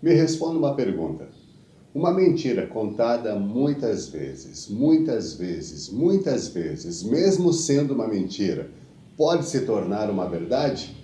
Me responda uma pergunta. Uma mentira contada muitas vezes, muitas vezes, muitas vezes, mesmo sendo uma mentira, pode se tornar uma verdade?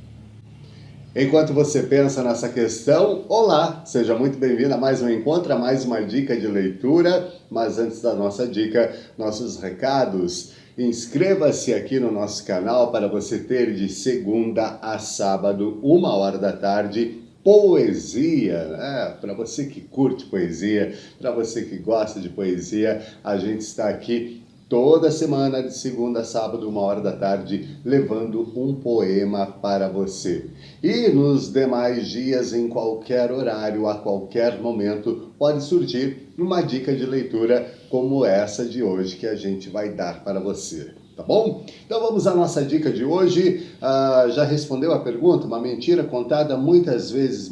Enquanto você pensa nessa questão, olá, seja muito bem-vindo a mais um encontro, a mais uma dica de leitura. Mas antes da nossa dica, nossos recados. Inscreva-se aqui no nosso canal para você ter de segunda a sábado, 1 hora da tarde, poesia, né? Para você que curte poesia, para você que gosta de poesia, a gente está aqui toda semana, de segunda a sábado, 1 hora da tarde, levando um poema para você. E nos demais dias, em qualquer horário, a qualquer momento, pode surgir uma dica de leitura como essa de hoje que a gente vai dar para você. Tá bom? Então vamos à nossa dica de hoje. Já respondeu a pergunta? Uma mentira contada muitas vezes,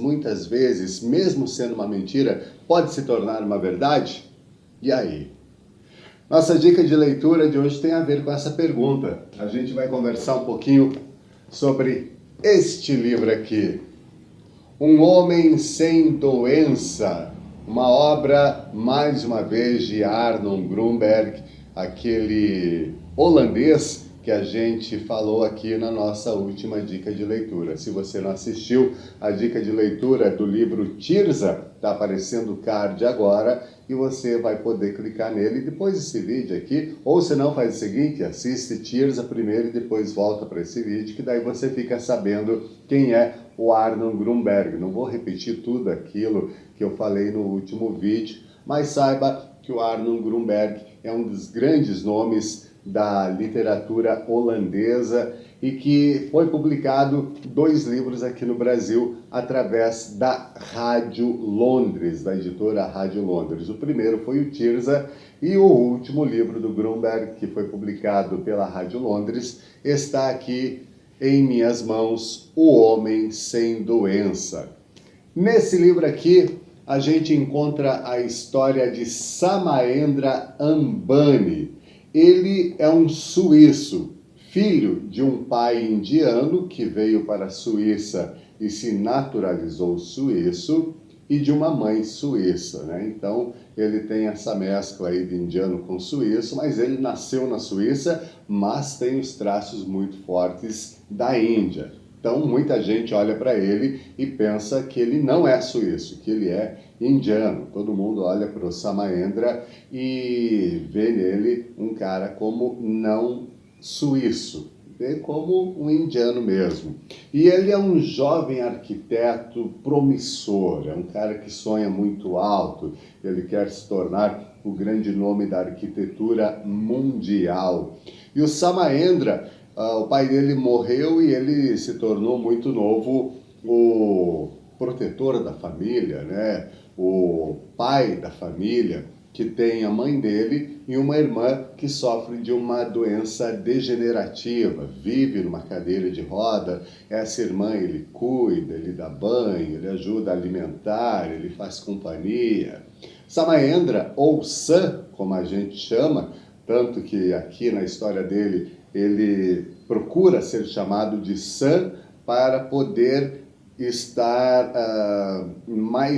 mesmo sendo uma mentira, pode se tornar uma verdade? E aí? Nossa dica de leitura de hoje tem a ver com essa pergunta. A gente vai conversar um pouquinho sobre este livro aqui. Um Homem Sem Doença, uma obra, mais uma vez, de Arnon Grunberg, aquele holandês que a gente falou aqui na nossa última dica de leitura. Se você não assistiu, a dica de leitura do livro Tirza está aparecendo o card agora e você vai poder clicar nele depois desse vídeo aqui, ou se não, faz o seguinte, assiste Tirza primeiro e depois volta para esse vídeo, que daí você fica sabendo quem é o Arnon Grunberg. Não vou repetir tudo aquilo que eu falei no último vídeo, mas saiba que o Arnon Grunberg é um dos grandes nomes da literatura holandesa e que foi publicado 2 livros aqui no Brasil através da Rádio Londres, da editora Rádio Londres. O primeiro foi o Tirza e o último livro do Grunberg, que foi publicado pela Rádio Londres, está aqui em minhas mãos, O Homem Sem Doença. Nesse livro aqui, a gente encontra a história de Samarendra Ambani. Ele é um suíço, filho de um pai indiano que veio para a Suíça e se naturalizou suíço, e de uma mãe suíça, né? Então, ele tem essa mescla aí de indiano com suíço, mas ele nasceu na Suíça, mas tem os traços muito fortes da Índia. Então, muita gente olha para ele e pensa que ele não é suíço, que ele é indiano. Todo mundo olha para o Samarendra e vê nele um cara como não suíço, vê como um indiano mesmo. E ele é um jovem arquiteto promissor, é um cara que sonha muito alto, ele quer se tornar o grande nome da arquitetura mundial. E o Samarendra, o pai dele morreu e ele se tornou muito novo o protetor da família, né? O pai da família, que tem a mãe dele e uma irmã que sofre de uma doença degenerativa, vive numa cadeira de roda. Essa irmã ele cuida, ele dá banho, ele ajuda a alimentar, ele faz companhia. Samarendra, ou Sam, como a gente chama, tanto que aqui na história dele ele procura ser chamado de Sam para poder estar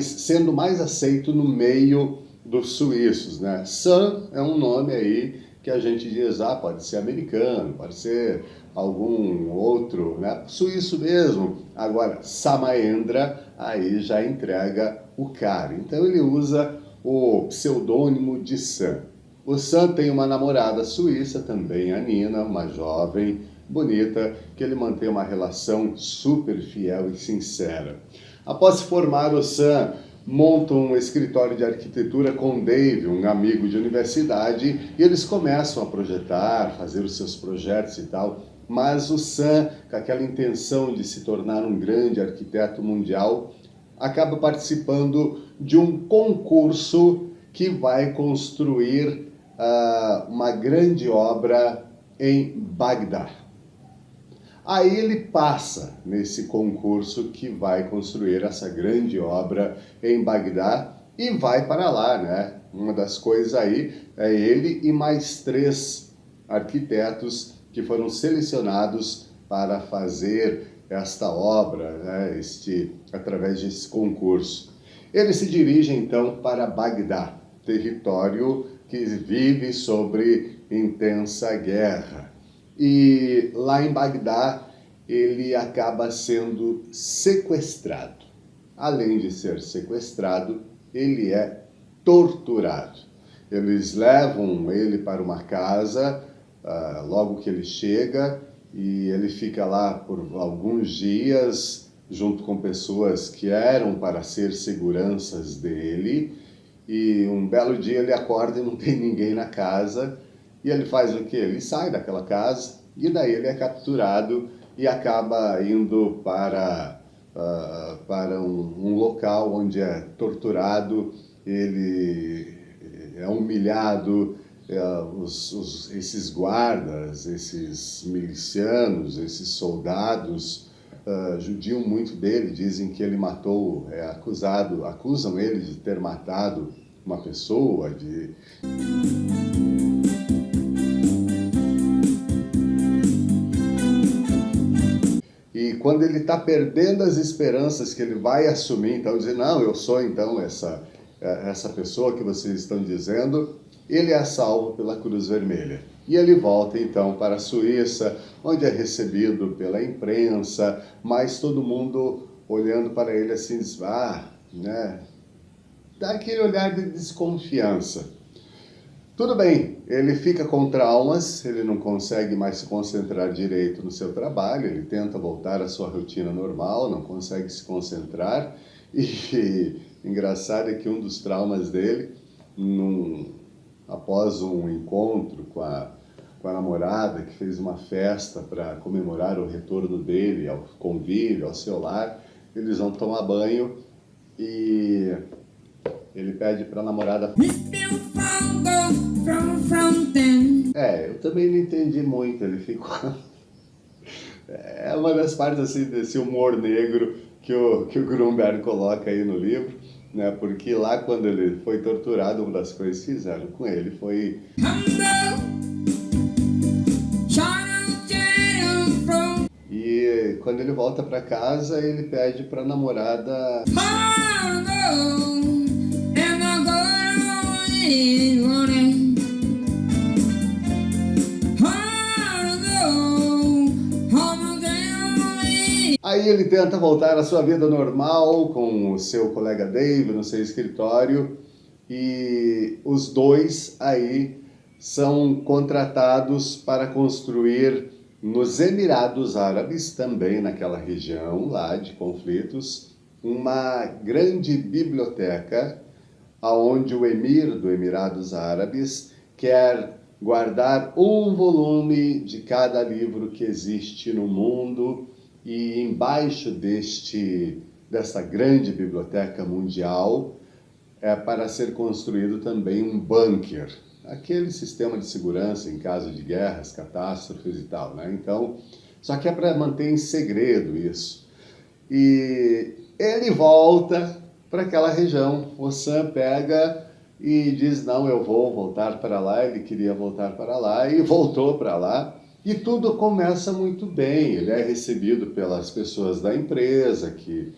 sendo mais aceito no meio dos suíços, né? Sam é um nome aí que a gente diz, pode ser americano, pode ser algum outro, né? Suíço mesmo. Agora, Samarendra aí já entrega o cara. Então ele usa o pseudônimo de Sam. O Sam tem uma namorada suíça também, a Nina, uma jovem bonita, que ele mantém uma relação super fiel e sincera. Após se formar, o Sam monta um escritório de arquitetura com Dave, um amigo de universidade, e eles começam a projetar, fazer os seus projetos e tal. Mas o Sam, com aquela intenção de se tornar um grande arquiteto mundial, acaba participando de um concurso que vai construir uma grande obra em Bagdá. Aí ele passa nesse concurso que vai construir essa grande obra em Bagdá e vai para lá, né? Uma das coisas aí é ele e mais 3 arquitetos que foram selecionados para fazer esta obra, né? Através desse concurso. Ele se dirige então para Bagdá, território que vive sobre intensa guerra. E lá em Bagdá ele acaba sendo sequestrado. Além de ser sequestrado, ele é torturado. Eles levam ele para uma casa logo que ele chega e ele fica lá por alguns dias junto com pessoas que eram para ser seguranças dele. E um belo dia ele acorda e não tem ninguém na casa. E ele faz o quê? Ele sai daquela casa e daí ele é capturado e acaba indo para um local onde é torturado, ele é humilhado, esses guardas, esses milicianos, esses soldados judiam muito dele, dizem que ele matou, acusam ele de ter matado uma pessoa, E quando ele está perdendo as esperanças que ele vai assumir, então dizer, não, eu sou então essa pessoa que vocês estão dizendo, ele é salvo pela Cruz Vermelha. E ele volta então para a Suíça, onde é recebido pela imprensa, mas todo mundo olhando para ele assim, diz, né? Dá aquele olhar de desconfiança. Tudo bem, ele fica com traumas, ele não consegue mais se concentrar direito no seu trabalho, ele tenta voltar à sua rotina normal, não consegue se concentrar, e engraçado é que um dos traumas dele, após um encontro com a namorada, que fez uma festa para comemorar o retorno dele ao convívio, ao seu lar, eles vão tomar banho e ele pede para a namorada... eu também não entendi muito, ele ficou... É uma das partes assim, desse humor negro que o Grunberg coloca aí no livro, né? Porque lá quando ele foi torturado, uma das coisas que fizeram com ele foi... E quando ele volta para casa, ele pede para a namorada... Aí ele tenta voltar à sua vida normal com o seu colega Dave no seu escritório e os dois aí são contratados para construir nos Emirados Árabes, também naquela região lá de conflitos, uma grande biblioteca onde o emir do Emirados Árabes quer guardar um volume de cada livro que existe no mundo. E embaixo dessa grande biblioteca mundial é para ser construído também um bunker, aquele sistema de segurança em caso de guerras, catástrofes e tal, né? Então, só que é para manter em segredo isso. E ele volta para aquela região, o Sam pega e diz, não, eu vou voltar para lá, ele queria voltar para lá e voltou para lá. E tudo começa muito bem, ele é recebido pelas pessoas da empresa que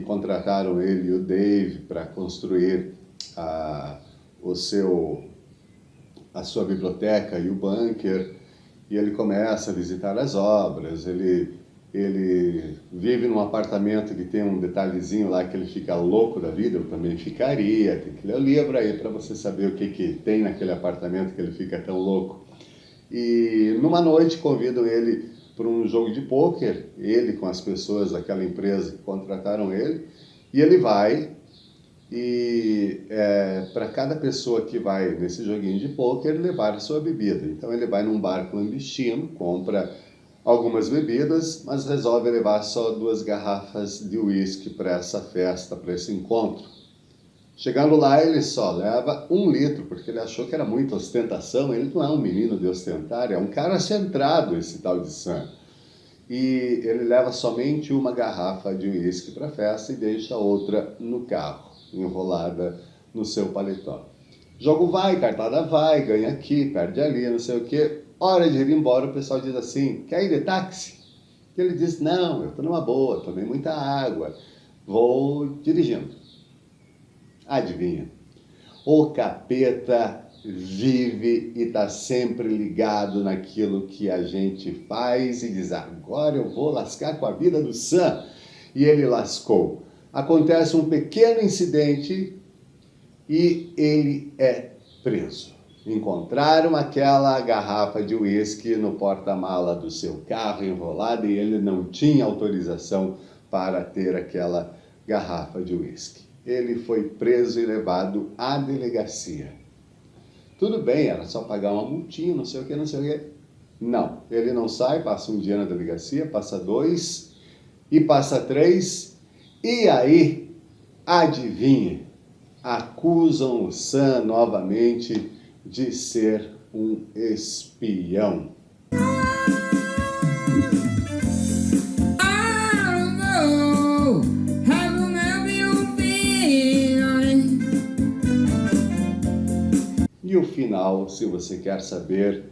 contrataram ele e o Dave para construir a sua biblioteca e o bunker, e ele começa a visitar as obras, ele vive num apartamento que tem um detalhezinho lá que ele fica louco da vida, eu também ficaria, tem que ler o livro aí para você saber o que tem naquele apartamento que ele fica tão louco. E numa noite convidam ele para um jogo de pôquer, ele com as pessoas daquela empresa que contrataram ele, e ele vai, e para cada pessoa que vai nesse joguinho de pôquer levar a sua bebida. Então ele vai num bar clandestino, compra algumas bebidas, mas resolve levar só 2 garrafas de uísque para essa festa, para esse encontro. Chegando lá, ele só leva 1 litro, porque ele achou que era muita ostentação. Ele não é um menino de ostentar, é um cara centrado, esse tal de Sam. E ele leva somente 1 garrafa de uísque para a festa e deixa outra no carro, enrolada no seu paletó. Jogo vai, cartada vai, ganha aqui, perde ali, não sei o quê. Hora de ir embora, o pessoal diz assim, quer ir de táxi? E ele diz, não, eu estou numa boa, tomei muita água, vou dirigindo. Adivinha? O capeta vive e está sempre ligado naquilo que a gente faz e diz, agora eu vou lascar com a vida do Sam. E ele lascou. Acontece um pequeno incidente e ele é preso. Encontraram aquela garrafa de uísque no porta-mala do seu carro enrolada e ele não tinha autorização para ter aquela garrafa de uísque. Ele foi preso e levado à delegacia. Tudo bem, era só pagar uma multinha, não sei o que, não sei o que. Não, ele não sai, passa um dia na delegacia, passa 2 e passa 3. E aí, adivinhe, acusam o Sam novamente de ser um espião. E o final, se você quer saber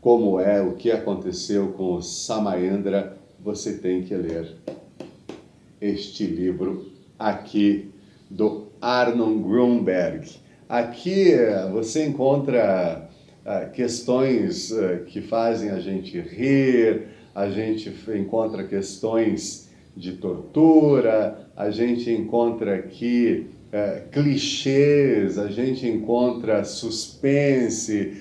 como é, o que aconteceu com o Samaendra, você tem que ler este livro aqui do Arnon Grunberg. Aqui você encontra questões que fazem a gente rir, a gente encontra questões de tortura, a gente encontra aqui clichês, a gente encontra suspense.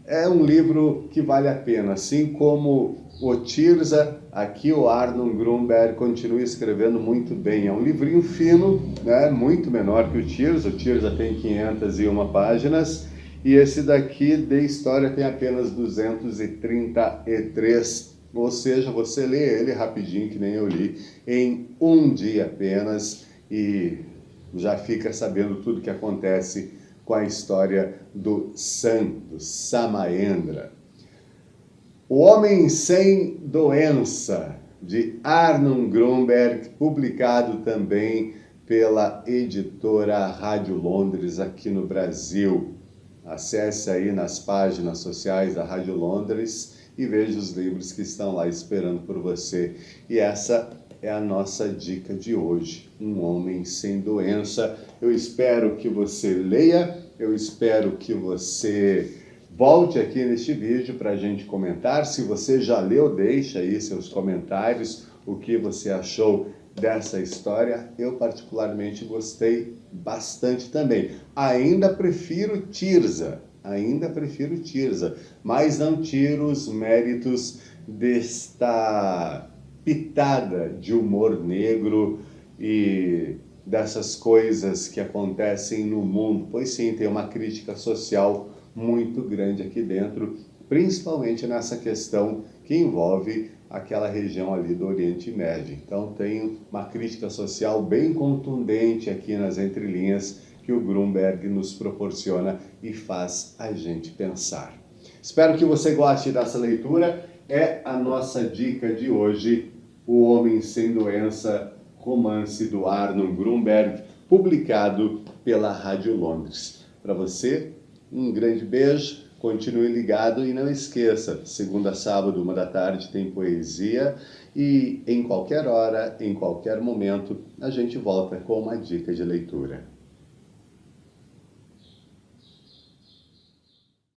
É um livro que vale a pena, assim como o Tirza, aqui o Arnon Grunberg continua escrevendo muito bem. É um livrinho fino, né? Muito menor que o Tirza tem 501 páginas, e esse daqui de história tem apenas 233, ou seja, você lê ele rapidinho, que nem eu li, em um dia apenas, e já fica sabendo tudo que acontece com a história do Sam, do Samaendra. O Homem Sem Doença, de Arnon Grunberg, publicado também pela editora Rádio Londres aqui no Brasil. Acesse aí nas páginas sociais da Rádio Londres e veja os livros que estão lá esperando por você. E essa é a nossa dica de hoje, Um Homem Sem Doença. Eu espero que você leia, eu espero que você volte aqui neste vídeo para a gente comentar. Se você já leu, deixa aí seus comentários, o que você achou dessa história. Eu particularmente gostei bastante também. Ainda prefiro Tirza, mas não tiro os méritos desta pitada de humor negro e dessas coisas que acontecem no mundo, pois sim, tem uma crítica social muito grande aqui dentro, principalmente nessa questão que envolve aquela região ali do Oriente Médio. Então tem uma crítica social bem contundente aqui nas entrelinhas que o Grunberg nos proporciona e faz a gente pensar. Espero que você goste dessa leitura. É a nossa dica de hoje, O Homem Sem Doença, romance do Arnon Grunberg, publicado pela Rádio Londres. Para você, um grande beijo, continue ligado e não esqueça, segunda a sábado, 13h, tem poesia e em qualquer hora, em qualquer momento, a gente volta com uma dica de leitura.